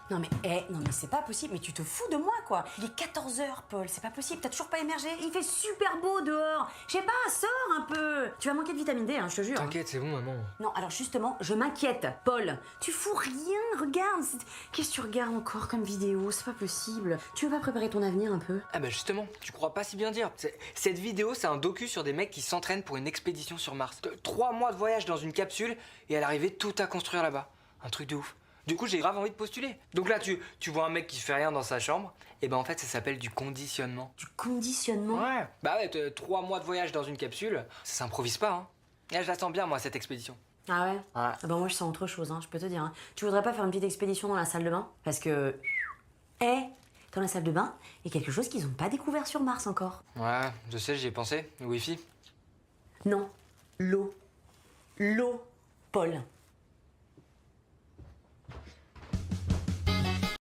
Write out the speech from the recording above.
Non mais, non mais c'est pas possible, mais tu te fous de moi quoi. Il est 14h, Paul, c'est pas possible, t'as toujours pas émergé. Il fait super beau dehors. Je sais pas, sors un peu. Tu vas manquer de vitamine D, hein, je te jure. T'inquiète, c'est bon, maman. Non, alors justement, je m'inquiète, Paul. Tu fous rien, regarde. Qu'est-ce que tu regardes encore comme vidéo? C'est pas possible. Tu veux pas préparer ton avenir un peu? Ah bah justement, tu crois pas si bien dire. Cette vidéo, c'est un docu sur des mecs qui s'entraînent pour une expédition sur Mars. 3 mois de voyage dans une capsule et à l'arrivée, tout à construire là-bas. Un truc de ouf. Du coup, j'ai grave envie de postuler. Donc là, tu vois un mec qui fait rien dans sa chambre, et ben en fait, ça s'appelle du conditionnement. Du conditionnement? Ouais. Bah ouais, 3 mois de voyage dans une capsule, ça s'improvise pas, hein. Et là, je la sens bien, moi, cette expédition. Ah ouais? Ouais. Ah bah moi je sens autre chose, hein, je peux te dire. Hein. Tu voudrais pas faire une petite expédition dans la salle de bain? Parce que... dans la salle de bain, il y a quelque chose qu'ils ont pas découvert sur Mars encore. Ouais, je sais, j'y ai pensé. Le Wi-Fi. Non, l'eau. L'eau, Paul.